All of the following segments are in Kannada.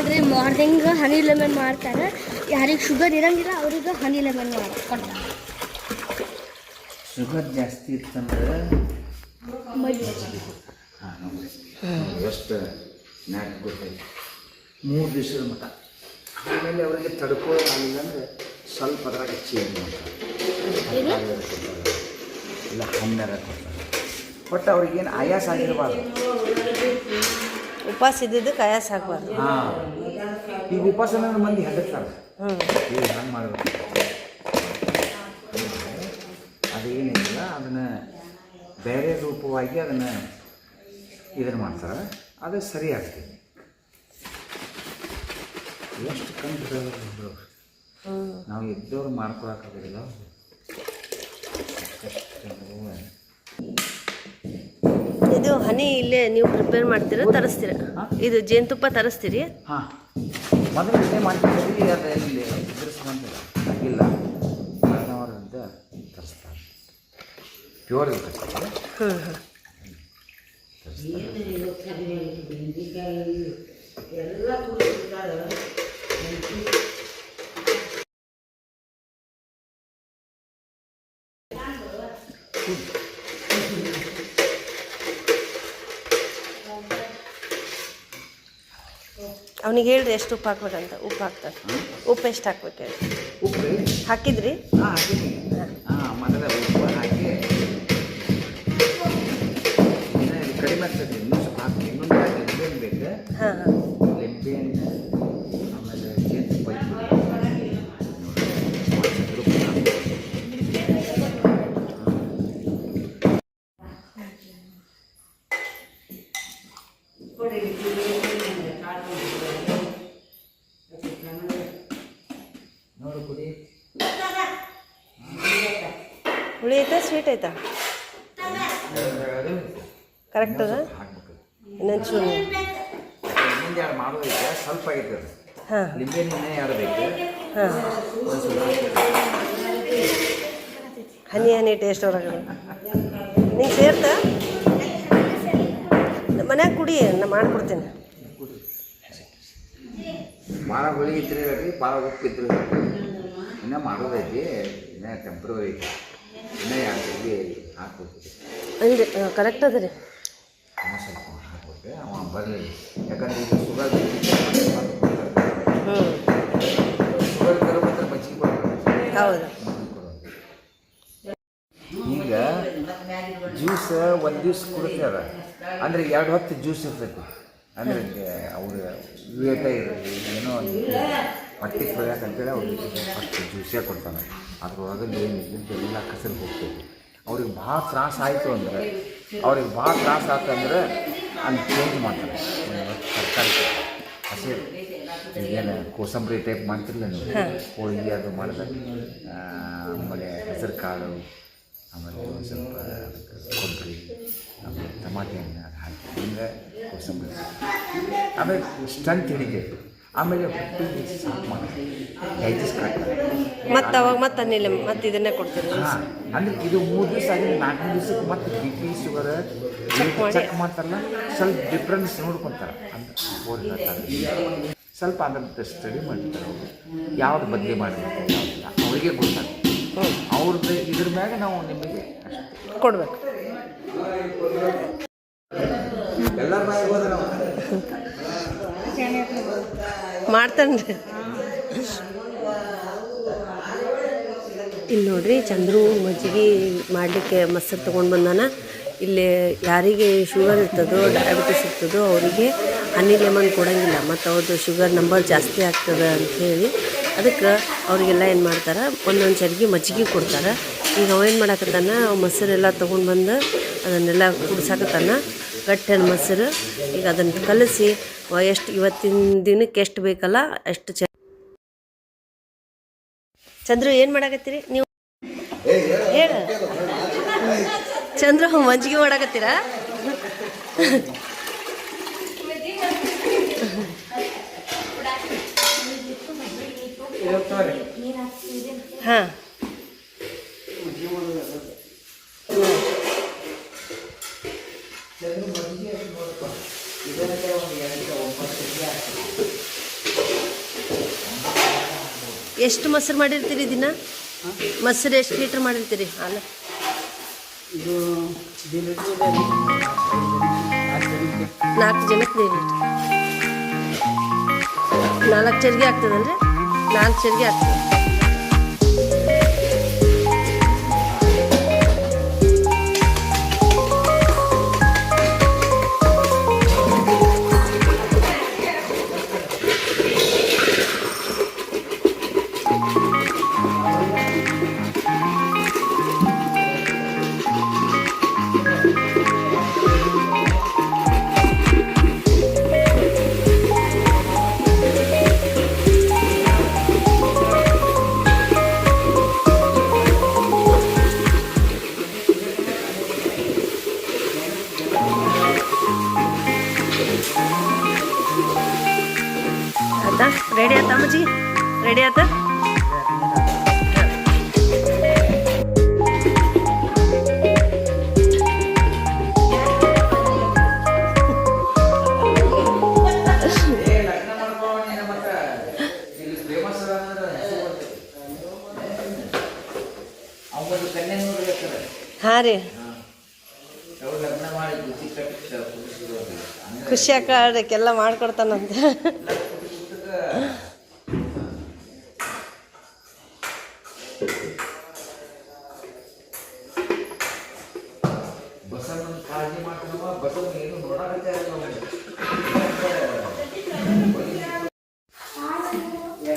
ನೋಡ್ರಿ ಮಾರ್ನಿಂಗ್ ಹನಿ ಲೆಮನ್ ಮಾಡ್ತಾರೆ. ಯಾರಿಗೆ ಶುಗರ್ ಇರಂಗಿಲ್ಲ ಅವ್ರಿಗೆ ಹನಿ ಲೆಮನ್ ಕೊಡ್ತಾರೆ. ಶುಗರ್ ಜಾಸ್ತಿ ಇತ್ತಂದ್ರೆ ಎಷ್ಟು ನಾಲ್ಕು ಗೊತ್ತಾಯ್ತು 3 ದಿವಸದ ಮಟ್ಟ. ಆಮೇಲೆ ಅವರಿಗೆ ತಡ್ಕೊಳ್ಳೋಲ್ಲ ಅಂದರೆ ಸ್ವಲ್ಪ ಅದ್ರಾಗ ಚೇಂಜ್ ಮಾಡ್ತಾರೆ, ಇಲ್ಲ ಹಣ್ಣಾರ ಕೊಡ್ತಾರೆ. ಬಟ್ ಅವ್ರಿಗೇನು ಆಯಾಸ ಆಗಿರಬಾರ್ದು. ಉಪವಾಸ ಇದ್ದಿದ್ದಕ್ಕೆ ಆಯಾಸ ಆಗಬಾರ್ದು. ಹಾಂ, ಈಗ ಉಪವಾಸ ಮಂದಿ ಹೆದರ್ತಾರೆ, ಈಗ ಹಂಗೆ ಮಾಡಬೇಕು. ಅದೇನಿಲ್ಲ, ಅದನ್ನು ಬೇರೆ ರೂಪವಾಗಿ ಅದನ್ನು ಇದನ್ನು ಮಾಡ್ತಾರೆ, ಅದು ಸರಿ ಆಗ್ತದೆ. ಎಷ್ಟು ಕಂಡು ನಾವು ಇದ್ದವ್ರು ಮಾಡ್ಕೊಳಕ್ಕಾಗೋದಿಲ್ಲ. ಇದು ಹನಿ ಇಲ್ಲೇ ನೀವು ಪ್ರಿಪೇರ್ ಮಾಡ್ತೀರಾ, ತರಿಸ್ತೀರಾ? ಇದು ಜೇನುತುಪ್ಪ ತರಿಸ್ತೀರಿ? ಹಾಂ, ಮೊದಲು ಇದೇ ಮಾಡ್ತಿದ್ದೀವಿ. ಅದು ಇಲ್ಲಿ ಇದ್ರಿಸ್ಕೊಂತಿಲ್ಲ, ಆಗಿಲ್ಲ ಅವರಿಂದ ತರಿಸ್ತಾರೆ, ಪ್ಯೂರ್ ಇರ್ತದೆ. ಅವನಿಗೆ ಹೇಳ್ರಿ ಎಷ್ಟು ಉಪ್ಪು ಹಾಕ್ಬೇಕಂತ. ಉಪ್ಪು ಹಾಕ್ತಾರೆ. ಉಪ್ಪು ಎಷ್ಟು ಹಾಕ್ಬೇಕು ಹೇಳಿ? ಉಪ್ಪು ಹಾಕಿದ್ರಿ? ಹಾಂ, ಹಾಕಿದ್ದೀನಿ. ಹಾಂ, ಮೊದಲ ಉಪ್ಪು ಹಾಕಿ ಕಡಿಮೆ ಆಗ್ತದೆ. ಇನ್ನೂ ಸ್ವಲ್ಪ ಹಾಕಿ, ಇನ್ನೊಂದು ಲಿಂಬೆಹಣ್ಣು ಬೇಕು. ಹಾಂ ಹಾಂ, ಲಿಂಬೆಹಣ್ಣು, ಆಮೇಲೆ ಜೇನುತುಪ್ಪ ನೋಡು ಕುಡಿ. ಹುಳಿ ಐತಾ ಸ್ವೀಟ್ ಐತಾ? ಕರೆಕ್ಟ್ ಅದ. ಹಾಕ್ಬೇಕು ಇನ್ನೊಂದು ಚೂರು. ಇನ್ನೊಂದು ಎರಡು ಮಾಡೋದೈತೆ, ಸ್ವಲ್ಪ ಆಗೈತೆ ಅದು. ಹಾಂ, ಲಿಂಬೆಹಣ್ಣು ಎರಡು ಬೇಕು. ಹಾಂ, ಹನಿ ಹನಿ ಟೇಸ್ಟ್ ಹೊರಗಡೆ ನಿಂಗೆ ಸೇರ್ತಾ? ಮನ್ಯಾಗ ಕುಡಿ, ನಾ ಮಾಡಿಕೊಡ್ತೀನಿ. ಭಾಳ ಹುಳಿ ಇದ್ರೆ ಹೇಳ್ರಿ, ಭಾಳ ಉಪ್ಪು ಇದ್ರೆ ಹೇಳ್ರಿ. ಇನ್ನೂ ಮಾಡೋದೈತಿ, ಇನ್ನೂ ಟೆಂಪ್ರವರಿ ಐತಿ. ಇನ್ನೂ 2 ಕೆಜಿ ಹಾಕ್ಬೇಕು. ಹಂಗೆ ಕರೆಕ್ಟ್ ಅದ ರೀ. ಇನ್ನೂ ಸ್ವಲ್ಪ ಹಾಕ್ಬೇಕು, ಅವ ಬರಲಿ. ಯಾಕಂದ್ರೆ ಈಗ ಶುಗರ್ ಶುಗರ್ ಬರೋದಂದ್ರೆ ಮಜ್ಜಿಗೆ ಕೊಡ್ತಾರೆ. ಹೌದು. ಈಗ ಜ್ಯೂಸ್ ಒಂದು ದಿವ್ಸ ಕುಡಿತಾರ ಅಂದರೆ 2 ಹೊತ್ತು ಜ್ಯೂಸ್ ಇರ್ತೈತಿ. ಅಂದರೆ ಅವ್ರು ವೇಟ ಇರೋದು ಏನೋ ಹೊಟ್ಟೆ ತೊಳ್ಯಾಕಂತೇಳಿ ಅವ್ರಿಗೆ ಫಸ್ಟ್ ಜ್ಯೂಸೇ ಕೊಡ್ತಾನೆ. ಅದ್ರೊಳಗೆ ಏನಿದ್ದು ಎಲ್ಲ ಕಸರು ಹೋಗ್ತೈತಿ. ಅವ್ರಿಗೆ ಭಾಳ ತ್ರಾಸ ಆಯಿತು ಅಂದರೆ, ಅವ್ರಿಗೆ ಭಾಳ ತ್ರಾಸ ಆಯ್ತಂದ್ರೆ ಅಲ್ಲಿ ಚೇಂಜ್ ಮಾಡ್ತಾರೆ. ತರಕಾರಿ ಹಸಿ ಈಗೇನು ಕೋಸಂಬರಿ ಟೈಪ್ ಮಾಡ್ತಿರಲಿಲ್ಲ ನೀವು, ಹೋಳಿಗೆ ಅದು ಮಾಡಿದ್ರೆ ಆಮೇಲೆ ಹೆಸರು ಕಾಳು, ಆಮೇಲೆ ಒಂದು ಸ್ವಲ್ಪ ಕೊಬ್ಬರಿ, ಆಮೇಲೆ ಟಮಾಟೆ ಹಣ್ಣು ಅದು ಹಾಕಿ ಹಿಂಗೆ ಕೋಸಂಬರಿ, ಆಮೇಲೆ ಸ್ಟ್ರೆಂತ್ ಹಿಡಿತೈತಿ. ಆಮೇಲೆ ಹೊಟ್ಟೆಗೆ ಸಾಕು ಮಾಡ್ತಾರೆ, ಡೈಜೆಸ್ಟ್ ಆಗ್ತದೆ. ಮತ್ತು ಅವಾಗ ಮತ್ತೆ ಅನ್ನಿಲ್ಲ, ಮತ್ತೆ ಇದನ್ನೇ ಕೊಡ್ತೀರಿ? ಹಾಂ, ಅಂದರೆ ಇದು 3 ದಿವಸ ಆಗಿದೆ. 4ನೇ ದಿವಸಕ್ಕೆ ಮತ್ತೆ ಬಿ ಪಿ ಶುಗರ್ ಚೆಕ್ ಮಾಡ್ತಾರಲ್ಲ, ಸ್ವಲ್ಪ ಡಿಫ್ರೆನ್ಸ್ ನೋಡ್ಕೊತಾರೆ ಅಂತ ಬೋರ್ಡ್ ಹೇಳ್ತಾರೆ. ಸ್ವಲ್ಪ ಅದ್ರದ್ದು ಸ್ಟಡಿ ಮಾಡ್ತಾರೆ ಅವರು, ಯಾವ್ದು ಬದಲಿ ಮಾಡಬೇಕು ಯಾವುದಿಲ್ಲ ಅವರಿಗೆ ಗೊತ್ತಾಗ್ತದೆ. ಅವ್ರದ್ದು ಇದ್ರ ಮ್ಯಾಗ ನಾವು ನಿಮಗೆ ಕೊಡ್ಬೇಕು. ಎಲ್ಲರ ಬಾಯಿಗೆ ಹೋದ್ರೆ ನಾವು ಮಾಡ್ತಾನೆ ರೀ. ಇಲ್ಲಿ ನೋಡ್ರಿ, ಚಂದ್ರು ಮಜ್ಜಿಗೆ ಮಾಡಲಿಕ್ಕೆ ಮೊಸರು ತೊಗೊಂಡು ಬಂದಾನ. ಇಲ್ಲಿ ಯಾರಿಗೆ ಶುಗರ್ ಇರ್ತದೋ, ಡಯಾಬಿಟಿಸ್ ಇರ್ತದೋ ಅವರಿಗೆ ಹನಿ ಲೆಮನ್ ಕೊಡೋಂಗಿಲ್ಲ, ಮತ್ತು ಅವ್ರದ್ದು ಶುಗರ್ ನಂಬರ್ ಜಾಸ್ತಿ ಆಗ್ತದೆ ಅಂಥೇಳಿ ಅದಕ್ಕೆ ಅವರಿಗೆಲ್ಲ ಏನು ಮಾಡ್ತಾರೆ, ಒಂದೊಂದು ಚರಿಗೆ ಮಜ್ಜಿಗೆ ಕೊಡ್ತಾರೆ. ಈಗ ಅವೇನು ಮಾಡಾಕತ್ತಾನ, ಮೊಸರೆಲ್ಲ ತೊಗೊಂಡು ಬಂದು ಅದನ್ನೆಲ್ಲ ಕುಡ್ಸಾಕತ್ತಾನ, ಗಟ್ಟಿನ ಮೊಸರು. ಈಗ ಅದನ್ನು ಕಲಸಿ ಎಷ್ಟು ಇವತ್ತಿನ ದಿನಕ್ಕೆ ಎಷ್ಟು ಬೇಕಲ್ಲ ಅಷ್ಟು ಚಂದ್ರು ಏನು ಮಾಡಾಕತ್ತೀರಿ ನೀವು? ಹೇಳ ಚಂದ್ರು, ಮಜ್ಜಿಗೆ ಮಾಡಾಕತ್ತೀರಾ? ಹಾಂ, ಎಷ್ಟು ಮೊಸರು ಮಾಡಿರ್ತೀರಿ ದಿನ? ಮೊಸರು ಎಷ್ಟು ಲೀಟ್ರ್ ಮಾಡಿರ್ತೀರಿ ಹಾಲು? ಇದು 4 ಜನಕ್ಕೆ 2 ಲೀಟ್ರ್. 4 ಚರಿಗೆ ಆಗ್ತದಲ್ರಿ? 4 ಚರಿಗೆ ಆಗ್ತದೆ. ಆಯ್ತಾ? ರೆಡಿ ಆಯ್ತಾ ಅಮ್ಮಾಜಿ? ರೆಡಿ ಆಯ್ತಾ? ಹಾಂ ರೀ, ಖುಷಿ ಆಕಡೆಲ್ಲ ಮಾಡ್ಕೊಡ್ತಾನಂತೆ.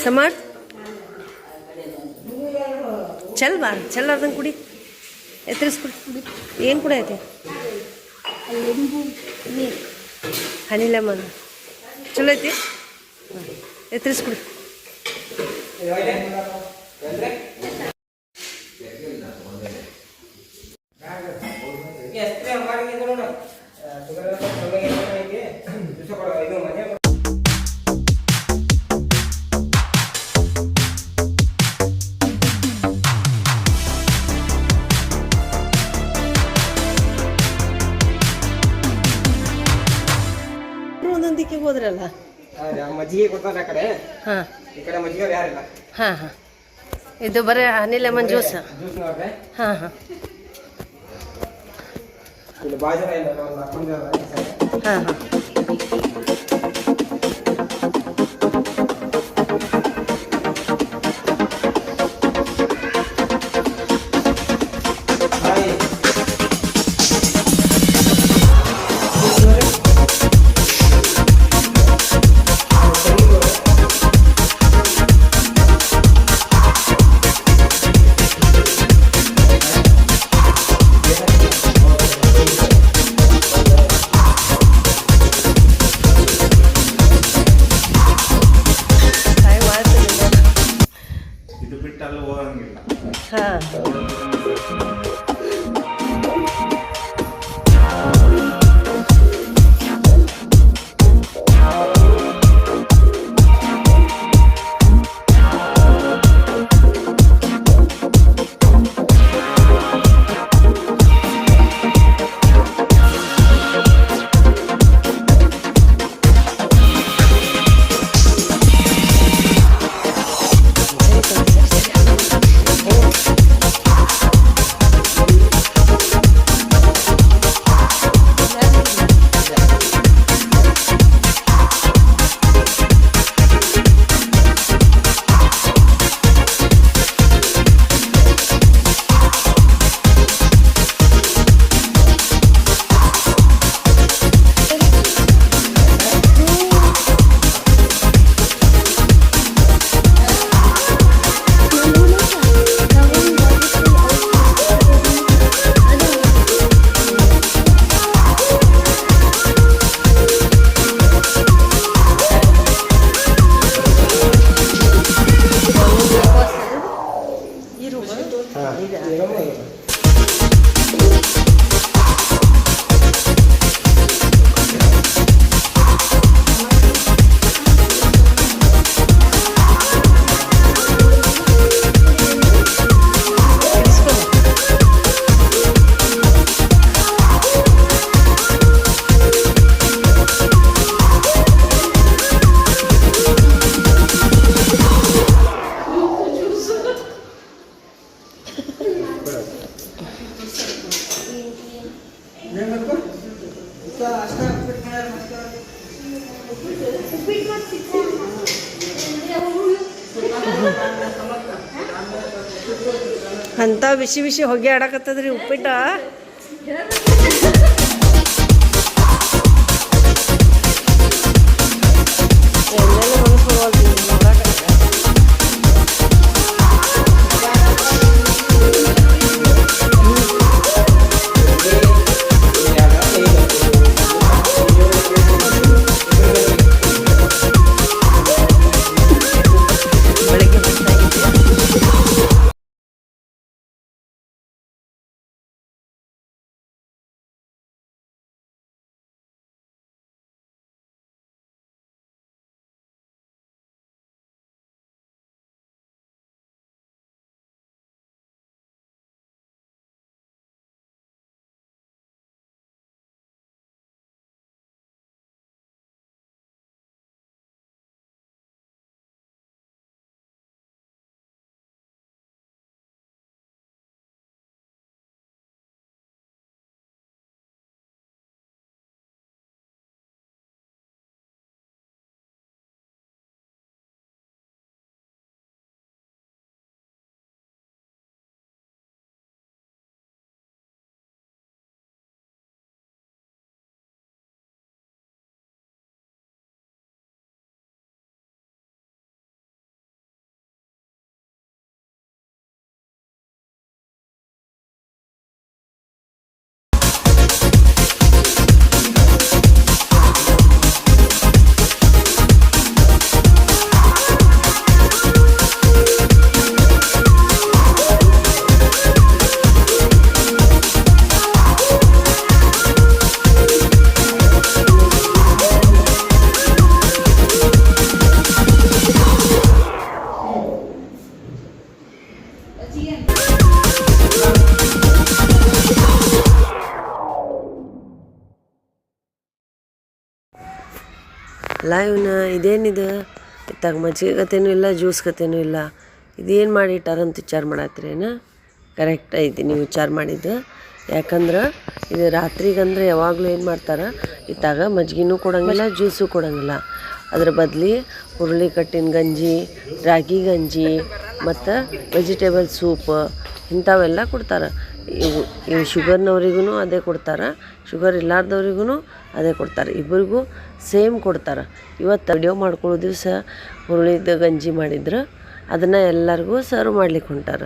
ಸಮರ್ಥ್ ಚಲ್ ಬಾ, ಚಲ್ಲಾರ್ದಂಗೆ ಕುಡಿ, ಎತ್ತರಿಸ್ಬಿಡಿ. ಏನು ಕೂಡ ಐತಿ? ಲಿಂಬು ನೀರು, ಹನಿ ಲೆಮನ್ ಚಲೋ ಐತಿ. ಎತ್ತರಿಸ್ಬಿಡಿ. ಒಂದೊಂದಿಕ್ಕೆ ಹೋದ್ರಲ್ಲ. ಮಜ್ಜಿಗೆ ಕೊಡ್ತಾರೆ ಆ ಕಡೆ, ಹಾಂ ಈ ಕಡೆ ಮಜ್ಜಿಗೆ ಯಾರಿಲ್ಲ. ಹಾಂ ಹಾಂ, ಇದು ಬರೀ ಹನಿ ಲೆಮನ್ ಜ್ಯೂಸ್. ಜ್ಯೂಸ್ ನೋಡ್ರೆ ಹಾಂ ಹಾಂ ಇಲ್ಲಿ ಬಾಜರ ಇಲ್ಲ, ಒಂದು ಹಾಕೊಂಡು ಹಾಂ ಹಾಂ. ಅಂತ ಬಿಸಿ ಬಿಸಿ ಹೊಗೆ ಆಡಕತ್ತದ್ರಿ ಉಪ್ಪಿಟ್ಟ. ಅಲ್ಲ ಇವನ್ನ ಇದೇನಿದು ಇತ್ತಾಗ ಮಜ್ಜಿಗೆ ಗತೆನೂ ಇಲ್ಲ, ಜ್ಯೂಸ್ ಗತೆನೂ ಇಲ್ಲ. ಇದೇನು ಮಾಡಿಟ್ಟಾರಂತ ವಿಚಾರ ಮಾಡತ್ತೀರೇನು? ಕರೆಕ್ಟ್ ಐತಿ ನೀವು ವಿಚಾರ ಮಾಡಿದ್ದು. ಯಾಕಂದ್ರೆ ಇದು ರಾತ್ರಿಗಂದ್ರೆ ಯಾವಾಗಲೂ ಏನು ಮಾಡ್ತಾರೆ, ಇತ್ತಾಗ ಮಜ್ಜಿಗೆನೂ ಕೊಡೋಂಗಿಲ್ಲ, ಜ್ಯೂಸು ಕೊಡೋಂಗಿಲ್ಲ. ಅದ್ರ ಬದಲಿ ಹುರುಳಿ ಕಟ್ಟಿನ ಗಂಜಿ, ರಾಗಿ ಗಂಜಿ ಮತ್ತು ವೆಜಿಟೇಬಲ್ ಸೂಪ್ ಇಂಥವೆಲ್ಲ ಕೊಡ್ತಾರೆ. ಇವು ಶುಗರ್ನವ್ರಿಗೂ ಅದೇ ಕೊಡ್ತಾರೆ, ಶುಗರ್ ಇಲ್ಲಾರ್ದವ್ರಿಗೂ ಅದೇ ಕೊಡ್ತಾರೆ. ಇಬ್ಬರಿಗೂ ಸೇಮ್ ಕೊಡ್ತಾರೆ. ಇವತ್ತು ವಿಡಿಯೋ ಮಾಡ್ಕೊಳ್ಳೋ ದಿವಸ ಹುರುಳಿದ ಗಂಜಿ ಮಾಡಿದ್ರೆ ಅದನ್ನು ಎಲ್ಲರಿಗೂ ಸರ್ವ್ ಮಾಡ್ಲಿಕ್ಕೆ ಹೊಂಟಾರ.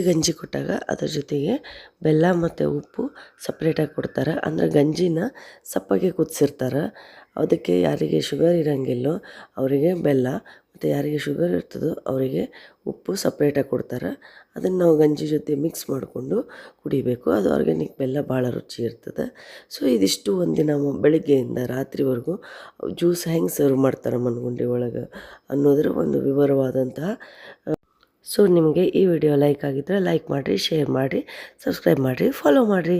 ಗಂಜಿ ಕೊಟ್ಟಾಗ ಅದ್ರ ಜೊತೆಗೆ ಬೆಲ್ಲ ಮತ್ತು ಉಪ್ಪು ಸಪ್ರೇಟಾಗಿ ಕೊಡ್ತಾರೆ. ಅಂದರೆ ಗಂಜಿನ ಸಪ್ಪಗೆ ಕುದಿಸಿರ್ತಾರೆ. ಅದಕ್ಕೆ ಯಾರಿಗೆ ಶುಗರ್ ಇರೋಂಗಿಲ್ಲೋ ಅವರಿಗೆ ಬೆಲ್ಲ, ಮತ್ತು ಯಾರಿಗೆ ಶುಗರ್ ಇರ್ತದೋ ಅವರಿಗೆ ಉಪ್ಪು ಸಪ್ರೇಟಾಗಿ ಕೊಡ್ತಾರೆ. ಅದನ್ನು ನಾವು ಗಂಜಿ ಜೊತೆ ಮಿಕ್ಸ್ ಮಾಡಿಕೊಂಡು ಕುಡಿಬೇಕು. ಅದು ಆರ್ಗ್ಯಾನಿಕ್ ಬೆಲ್ಲ ಭಾಳ ರುಚಿ ಇರ್ತದೆ. ಸೊ ಇದಿಷ್ಟು ಒಂದಿನ ಬೆಳಗ್ಗೆಯಿಂದ ರಾತ್ರಿವರೆಗೂ ಜ್ಯೂಸ್ ಹೆಂಗೆ ಸರ್ವ್ ಮಾಡ್ತಾರೆ ಮನಗುಂಡಿ ಒಳಗೆ ಅನ್ನೋದರ ಒಂದು ವಿವರವಾದಂತಹ. ಸೊ ನಿಮಗೆ ಈ ವಿಡಿಯೋ ಲೈಕ್ ಆಗಿದ್ದರೆ ಲೈಕ್ ಮಾಡಿರಿ, ಶೇರ್ ಮಾಡಿರಿ, ಸಬ್ಸ್ಕ್ರೈಬ್ ಮಾಡಿರಿ, ಫಾಲೋ ಮಾಡಿರಿ.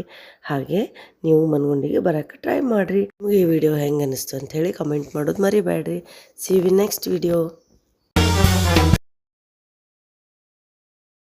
ಹಾಗೆ ನೀವು ಮನಗುಂಡಿಗೆ ಬರೋಕ್ಕೆ ಟ್ರೈ ಮಾಡಿರಿ. ನಿಮಗೆ ಈ ವಿಡಿಯೋ ಹೆಂಗೆ ಅನ್ನಿಸ್ತು ಅಂಥೇಳಿ ಕಮೆಂಟ್ ಮಾಡೋದು ಮರಿಬೇಡ್ರಿ. See you next video.